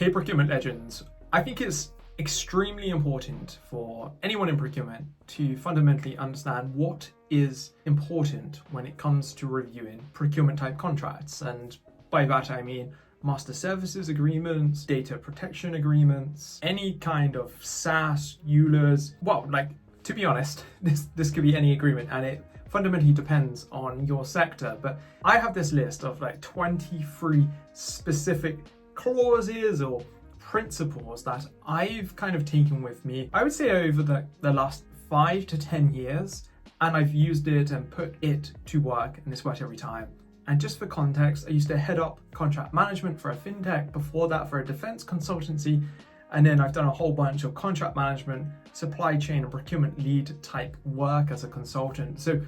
Hey procurement legends, I think it's extremely important for anyone in procurement to fundamentally understand what is important when it comes to reviewing procurement type contracts. And by that I mean master services agreements, data protection agreements, any kind of SaaS, EULAs. Well, like, to be honest, this could be any agreement, and it fundamentally depends on your sector. But I have this list of like 23 specific clauses or principles that I've kind of taken with me, I would say over the last 5 to 10 years, and I've used it and put it to work, and it's worked every time. And just for context, I used to head up contract management for a fintech, before that for a defense consultancy, and then I've done a whole bunch of contract management, supply chain and procurement lead type work as a consultant. So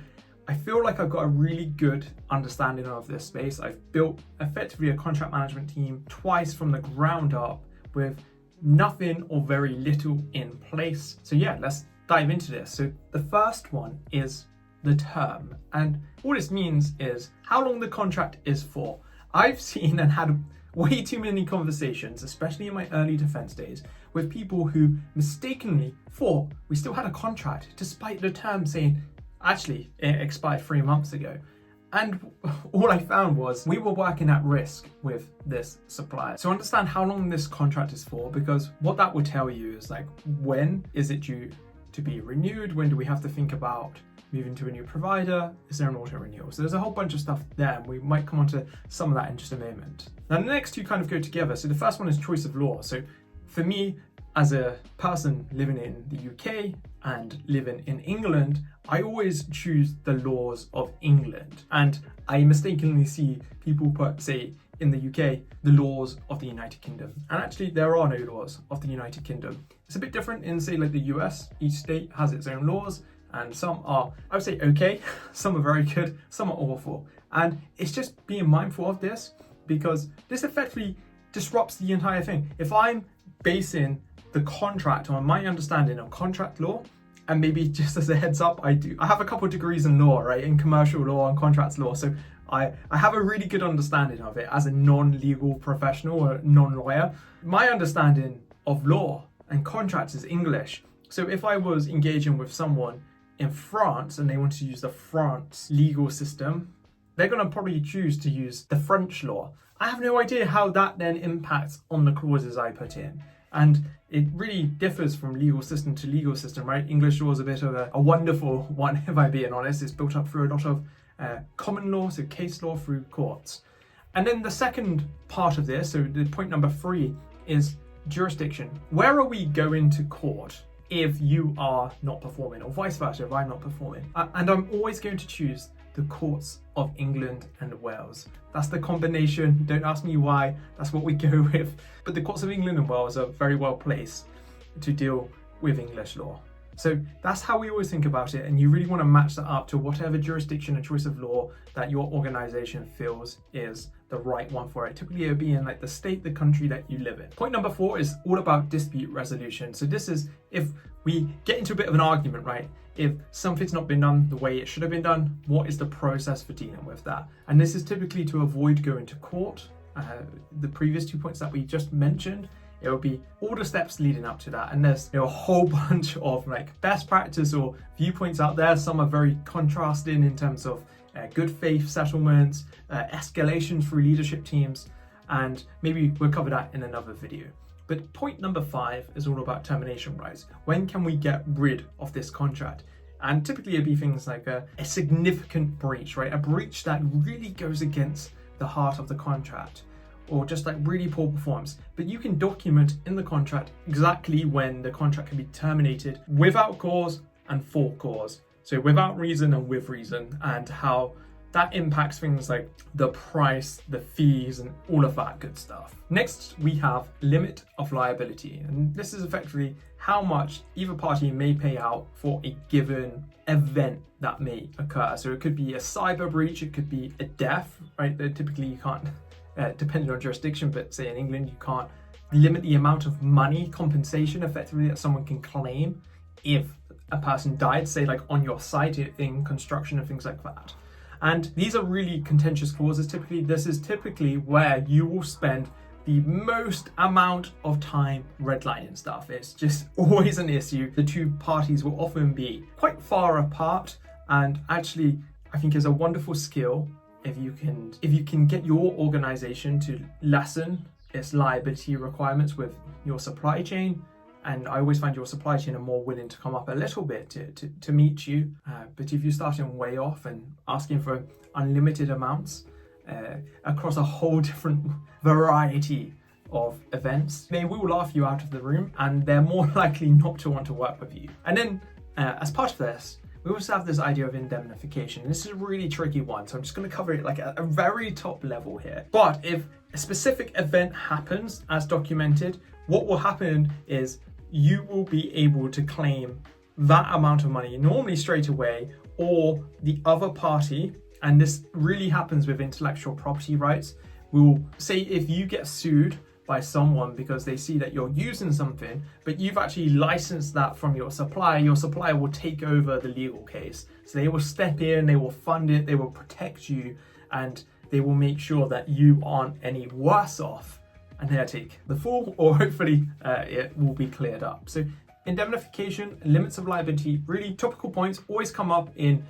I feel like I've got a really good understanding of this space. I've built effectively a contract management team twice from the ground up with nothing or very little in place. So yeah, let's dive into this. So the first one is the term. And all this means is how long the contract is for. I've seen and had way too many conversations, especially in my early defense days, with people who mistakenly thought we still had a contract despite the term saying, actually, it expired 3 months ago. And all I found was we were working at risk with this supplier. So understand how long this contract is for, because what that would tell you is like, when is it due to be renewed? When do we have to think about moving to a new provider? Is there an auto renewal? So there's a whole bunch of stuff there, and we might come on to some of that in just a moment. Now the next two kind of go together. So the first one is choice of law. So for me, as a person living in the UK and living in England, I always choose the laws of England. And I mistakenly see people put, say, in the UK, the laws of the United Kingdom. And actually, there are no laws of the United Kingdom. It's a bit different in, say, like the US. Each state has its own laws, and some are, I would say, okay, some are very good, some are awful. And it's just being mindful of this, because this effectively disrupts the entire thing. If I'm basing the contract on my understanding of contract law, and maybe just as a heads up, I have a couple of degrees in law, right, in commercial law and contracts law, so I have a really good understanding of it as a non-legal professional or non-lawyer. My understanding of law and contracts is English. So if I was engaging with someone in France and they want to use the France legal system, they're going to probably choose to use the French law. I have no idea how that then impacts on the clauses I put in. And it really differs from legal system to legal system, right? English law is a bit of a wonderful one, if I'm being honest. It's built up through a lot of common law, so case law through courts. And then the second part of this, so the point number 3, is jurisdiction. Where are we going to court if you are not performing, or vice versa, if I'm not performing? And I'm always going to choose the courts of England and Wales. That's the combination. Don't ask me why, that's what we go with. But the courts of England and Wales are very well placed to deal with English law. So that's how we always think about it, and you really want to match that up to whatever jurisdiction and choice of law that your organization feels is the right one for it. Typically it would be in like the state, the country that you live in. Point number 4 is all about dispute resolution. So this is if we get into a bit of an argument, right? If something's not been done the way it should have been done, what is the process for dealing with that? And this is typically to avoid going to court. The previous 2 points that we just mentioned, it will be all the steps leading up to that. And there's a whole bunch of like best practice or viewpoints out there. Some are very contrasting in terms of good faith settlements, escalation through leadership teams, and maybe we'll cover that in another video. But point number 5 is all about termination rights. When can we get rid of this contract? And typically it'd be things like a significant breach, right? A breach that really goes against the heart of the contract, or just like really poor performance. But you can document in the contract exactly when the contract can be terminated without cause and for cause. So without reason and with reason, and how that impacts things like the price, the fees, and all of that good stuff. Next, we have limit of liability. And this is effectively how much either party may pay out for a given event that may occur. So it could be a cyber breach, it could be a death, right? Typically you can't, depending on jurisdiction, but say in England, you can't limit the amount of money compensation effectively that someone can claim if a person died, say like on your site in construction and things like that. And these are really contentious clauses. Typically, this is typically where you will spend the most amount of time redlining stuff. It's just always an issue. The two parties will often be quite far apart, and actually I think is a wonderful skill if you can get your organization to lessen its liability requirements with your supply chain. And I always find your supply chain are more willing to come up a little bit to meet you. But if you're starting way off and asking for unlimited amounts across a whole different variety of events, they will laugh you out of the room, and they're more likely not to want to work with you. And then as part of this, we also have this idea of indemnification. This is a really tricky one, so I'm just going to cover it like at a very top level here. But if a specific event happens as documented, what will happen is you will be able to claim that amount of money normally straight away, or the other party, and this really happens with intellectual property rights, will say if you get sued by someone because they see that you're using something, but you've actually licensed that from your supplier will take over the legal case. So they will step in, they will fund it, they will protect you, and they will make sure that you aren't any worse off, and they'll take the fall, or hopefully it will be cleared up. So indemnification, limits of liability, really topical points, always come up in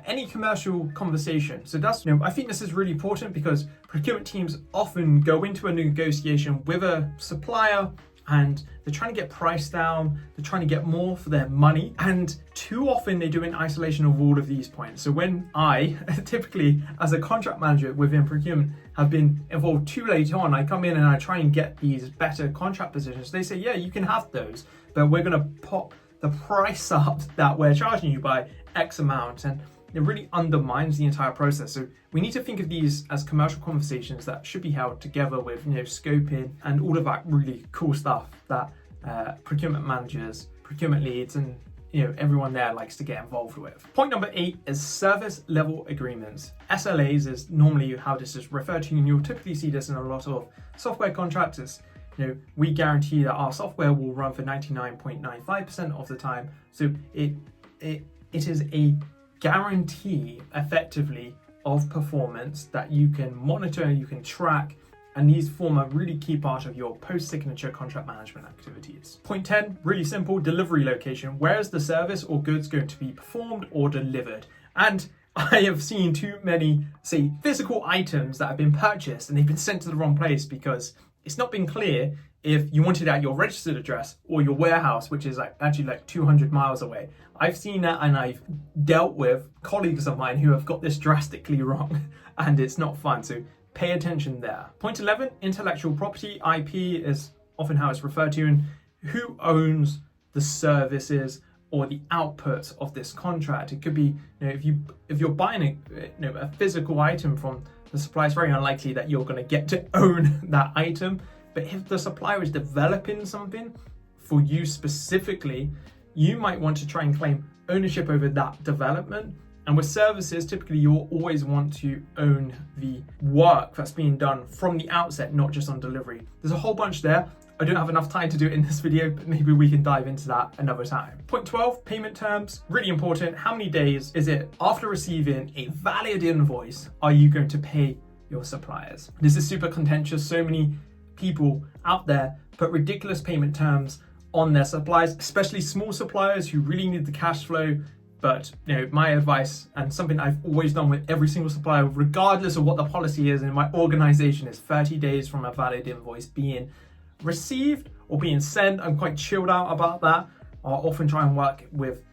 any commercial conversation. So that's, I think this is really important because procurement teams often go into a negotiation with a supplier and they're trying to get price down, they're trying to get more for their money, and too often they do in isolation of all of these points. So when I, typically as a contract manager within procurement, have been involved too late on, I come in and I try and get these better contract positions. They say, yeah, you can have those, but we're gonna pop the price up that we're charging you by X amount, and it really undermines the entire process. So we need to think of these as commercial conversations that should be held together with scoping and all of that really cool stuff that procurement managers, procurement leads, and everyone there likes to get involved with. Point number 8 is service level agreements. SLAs is normally how this is referred to, and you'll typically see this in a lot of software contracts. We guarantee that our software will run for 99.95% of the time. So it is a guarantee effectively of performance that you can monitor, you can track, and these form a really key part of your post-signature contract management activities. Point 10, really simple, delivery location. Where is the service or goods going to be performed or delivered? And I have seen too many, say, physical items that have been purchased and they've been sent to the wrong place because it's not been clear if you want it at your registered address or your warehouse, which is actually 200 miles away. I've seen that, and I've dealt with colleagues of mine who have got this drastically wrong, and it's not fun. So pay attention there. Point 11, intellectual property, IP is often how it's referred to, and who owns the services or the outputs of this contract. It could be, if you're buying a physical item from the supplier, it's very unlikely that you're going to get to own that item. But if the supplier is developing something for you specifically, you might want to try and claim ownership over that development. And with services, typically you'll always want to own the work that's being done from the outset, not just on delivery. There's a whole bunch there. I don't have enough time to do it in this video, but maybe we can dive into that another time. Point 12, payment terms, really important. How many days is it after receiving a valid invoice are you going to pay your suppliers? This is super contentious. So many people out there put ridiculous payment terms on their suppliers, especially small suppliers who really need the cash flow. But my advice, and something I've always done with every single supplier, regardless of what the policy is in my organization, is 30 days from a valid invoice being received or being sent. I'm quite chilled out about that. I'll often try and work with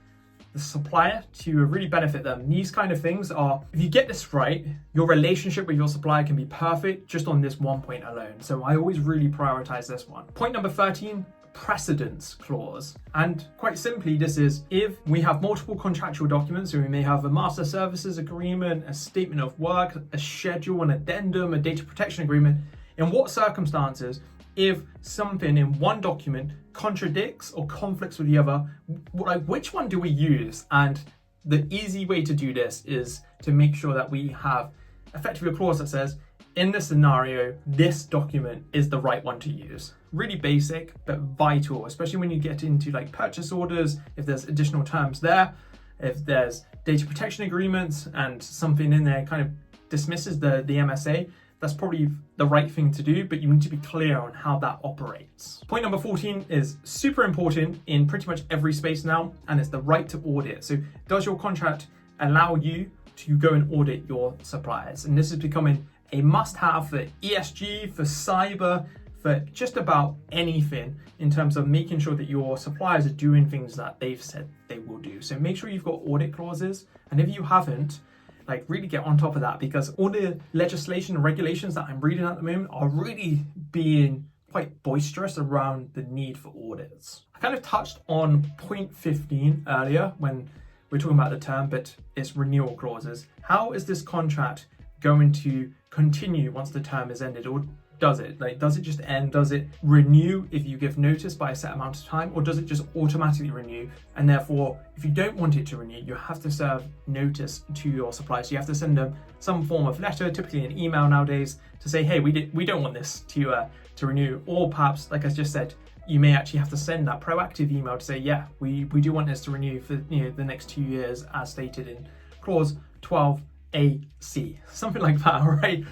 the supplier to really benefit them. These kind of things are, if you get this right, your relationship with your supplier can be perfect just on this one point alone. So I always really prioritize this one. Point number 13, precedence clause. And quite simply, this is if we have multiple contractual documents, so we may have a master services agreement, a statement of work, a schedule, an addendum, a data protection agreement, in what circumstances, if something in one document contradicts or conflicts with the other, which one do we use? And the easy way to do this is to make sure that we have effectively a clause that says, in this scenario, this document is the right one to use. Really basic, but vital, especially when you get into purchase orders, if there's additional terms there, if there's data protection agreements and something in there kind of dismisses the MSA, that's probably the right thing to do, but you need to be clear on how that operates. Point number 14 is super important in pretty much every space now, and it's the right to audit. So does your contract allow you to go and audit your suppliers? And this is becoming a must-have for ESG, for cyber, for just about anything in terms of making sure that your suppliers are doing things that they've said they will do. So make sure you've got audit clauses, and if you haven't, like really get on top of that, because all the legislation and regulations that I'm reading at the moment are really being quite boisterous around the need for audits. I kind of touched on point 15 earlier when we're talking about the term, but it's renewal clauses. How is this contract going to continue once the term is ended, or does it? Like, does it just end? Does it renew if you give notice by a set amount of time, or does it just automatically renew? And therefore, if you don't want it to renew, you have to serve notice to your suppliers. So you have to send them some form of letter, typically an email nowadays, to say, hey, we don't want this to renew. Or perhaps, like I just said, you may actually have to send that proactive email to say, yeah, we do want this to renew for the next 2 years, as stated in clause 12AC, something like that, right?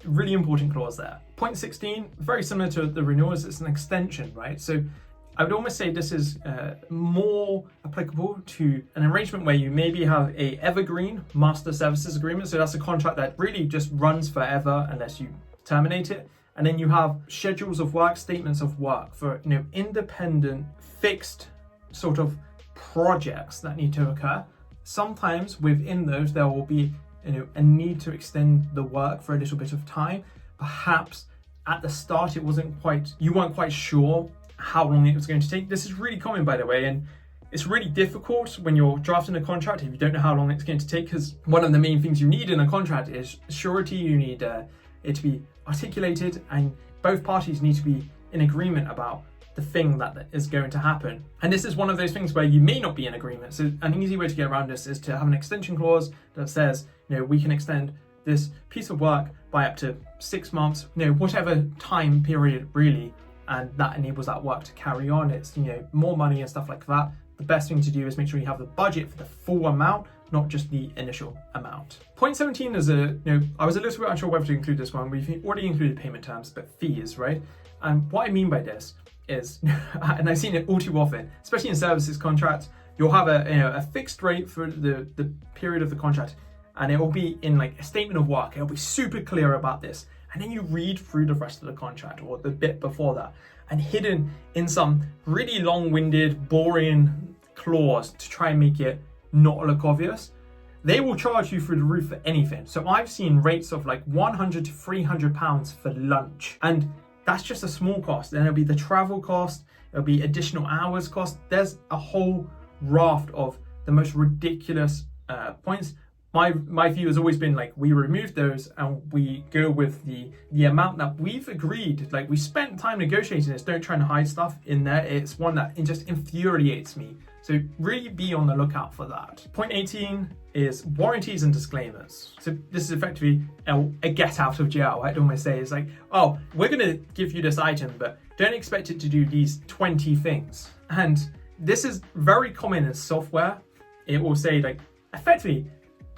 Really important clause there. Point 16, very similar to the renewals, it's an extension, right? So I would almost say this is more applicable to an arrangement where you maybe have a evergreen master services agreement. So that's a contract that really just runs forever unless you terminate it. And then you have schedules of work, statements of work for independent, fixed sort of projects that need to occur. Sometimes within those there will be a need to extend the work for a little bit of time. Perhaps at the start you weren't quite sure how long it was going to take. This is really common, by the way, and it's really difficult when you're drafting a contract if you don't know how long it's going to take, because one of the main things you need in a contract is surety. You need it to be articulated, and both parties need to be in agreement about the thing that is going to happen. And this is one of those things where you may not be in agreement. So an easy way to get around this is to have an extension clause that says, we can extend this piece of work by up to 6 months, whatever time period really, and that enables that work to carry on. It's more money and stuff like that. The best thing to do is make sure you have the budget for the full amount, not just the initial amount. Point 17 is I was a little bit unsure whether to include this one. We've already included payment terms, but fees, right? And what I mean by this is, and I've seen it all too often, especially in services contracts, you'll have a fixed rate for the period of the contract, and it will be in like a statement of work. It'll be super clear about this. And then you read through the rest of the contract, or the bit before that, and hidden in some really long-winded, boring clause to try and make it not look obvious, they will charge you through the roof for anything. So I've seen rates of like £100 to £300 for lunch, and that's just a small cost. Then it'll be the travel cost, it'll be additional hours cost. There's a whole raft of the most ridiculous points. My view has always been like, we remove those and we go with the amount that we've agreed. Like, we spent time negotiating this. Don't try and hide stuff in there. It's one that it just infuriates me. So really be on the lookout for that. Point 18 is warranties and disclaimers. So this is effectively a get out of jail, I'd almost say. It's like, oh, we're going to give you this item, but don't expect it to do these 20 things. And this is very common in software. It will say, like, effectively,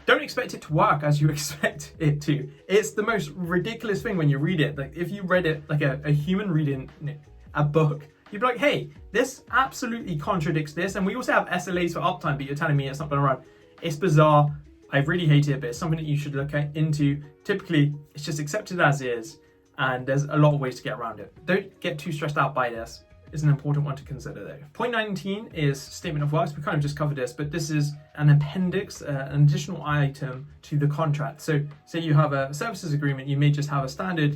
don't expect it to work as you expect it to. It's the most ridiculous thing when you read it. Like, if you read it like a human reading a book, you'd be like, hey, this absolutely contradicts this. And we also have SLAs for uptime, but you're telling me it's not going to run. It's bizarre. I really hate it, but it's something that you should look into. Typically, it's just accepted as is, and there's a lot of ways to get around it. Don't get too stressed out by this. It's an important one to consider though. Point 19 is statement of works. We kind of just covered this, but this is an appendix, an additional item to the contract. So say you have a services agreement, you may just have a standard,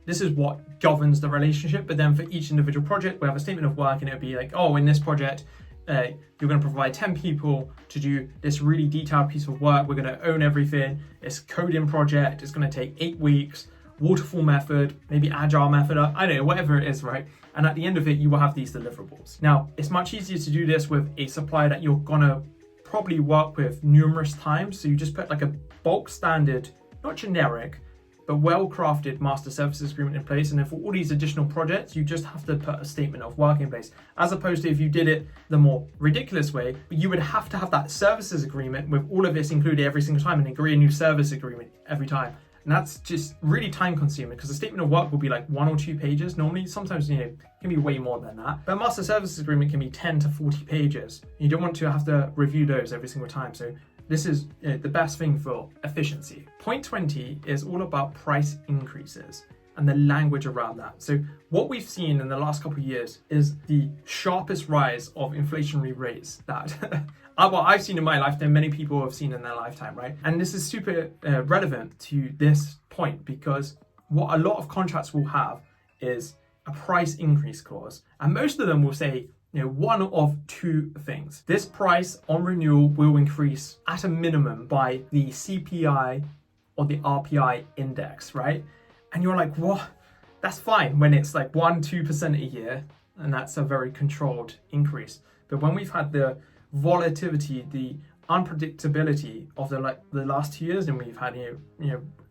this is what governs the relationship, but then for each individual project, we have a statement of work, and it'll be like, oh, in this project, you're going to provide 10 people to do this really detailed piece of work. We're going to own everything. It's a coding project. It's going to take 8 weeks, waterfall method, maybe agile method, I don't know, whatever it is, right? And at the end of it, you will have these deliverables. Now, it's much easier to do this with a supplier that you're going to probably work with numerous times. So you just put like a bulk standard, not generic, but well-crafted master services agreement in place. And then for all these additional projects, you just have to put a statement of work in place. As opposed to if you did it the more ridiculous way, you would have to have that services agreement with all of this included every single time and agree a new service agreement every time. And that's just really time consuming because the statement of work will be like 1 or 2 pages. Normally, sometimes, it can be way more than that. But a master services agreement can be 10 to 40 pages. You don't want to have to review those every single time. So this is the best thing for efficiency. Point 20 is all about price increases and the language around that. So what we've seen in the last couple of years is the sharpest rise of inflationary rates that I've seen in my lifetime, many people have seen in their lifetime, right? And this is super relevant to this point because what a lot of contracts will have is a price increase clause. And most of them will say, one of 2 things. This price on renewal will increase at a minimum by the CPI or the RPI index, right? And you're like, what? That's fine when it's like 1-2% a year, and that's a very controlled increase. But when we've had the volatility, the unpredictability of the last 2 years, and we've had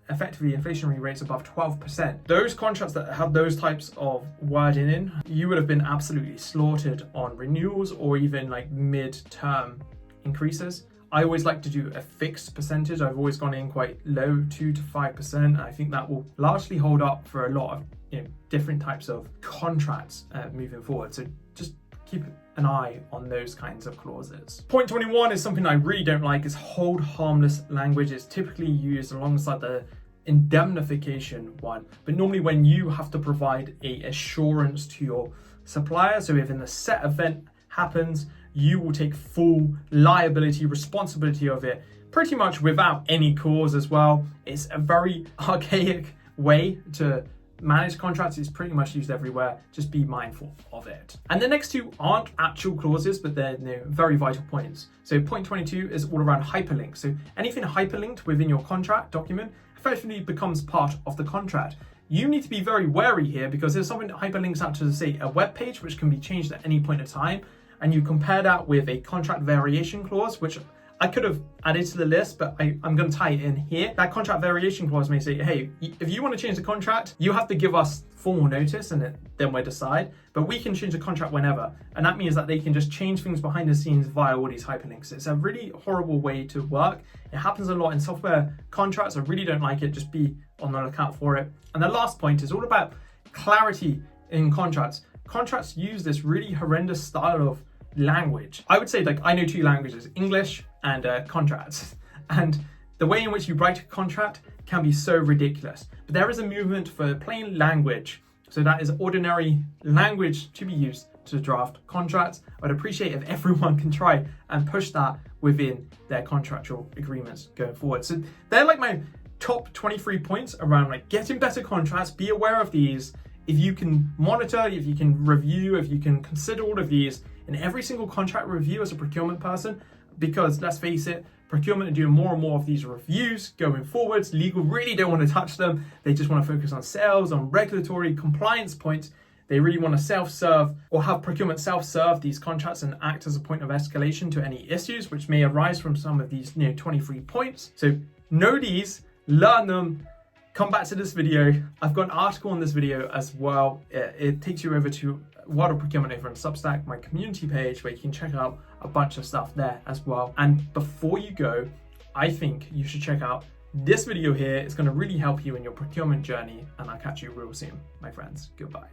effectively inflationary rates above 12%. Those contracts that have those types of wording in, you would have been absolutely slaughtered on renewals or even like mid-term increases. I always like to do a fixed percentage. I've always gone in quite low, 2 to 5%. I think that will largely hold up for a lot of different types of contracts moving forward. So just keep an eye on those kinds of clauses. Point 21 is something I really don't like, is hold harmless language. It's typically used alongside the indemnification one, but normally when you have to provide a assurance to your supplier, so if a set event happens, you will take full liability responsibility of it, pretty much without any cause as well. It's a very archaic way to manage contracts. Is pretty much used everywhere. Just be mindful of it. And the next 2 aren't actual clauses, but they're very vital points. So point 22 is all around hyperlinks. So anything hyperlinked within your contract document effectively becomes part of the contract. You need to be very wary here because there's something that hyperlinks out to, say, a web page, which can be changed at any point in time. And you compare that with a contract variation clause, which I could have added to the list, but I'm going to tie it in here. That contract variation clause may say, hey, if you want to change the contract, you have to give us formal notice and then we'll decide, but we can change the contract whenever. And that means that they can just change things behind the scenes via all these hyperlinks. It's a really horrible way to work. It happens a lot in software contracts. I really don't like it. Just be on the lookout for it. And the last point is all about clarity in contracts. Contracts use this really horrendous style of language. I would say I know 2 languages, English and contracts. And the way in which you write a contract can be so ridiculous. But there is a movement for plain language. So that is ordinary language to be used to draft contracts. I'd appreciate if everyone can try and push that within their contractual agreements going forward. So they're my top 23 points around getting better contracts. Be aware of these. If you can monitor, if you can review, if you can consider all of these in every single contract review as a procurement person, because let's face it, procurement are doing more and more of these reviews going forwards. Legal really don't want to touch them. They just want to focus on sales, on regulatory compliance points. They really want to self-serve or have procurement self-serve these contracts and act as a point of escalation to any issues which may arise from some of these 23 points. So know these, learn them. Come back to this video. I've got an article on this video as well. It takes you over to World of Procurement over on Substack, my community page, where you can check out a bunch of stuff there as well. And before you go, I think you should check out this video here. It's going to really help you in your procurement journey, and I'll catch you real soon, my friends. Goodbye.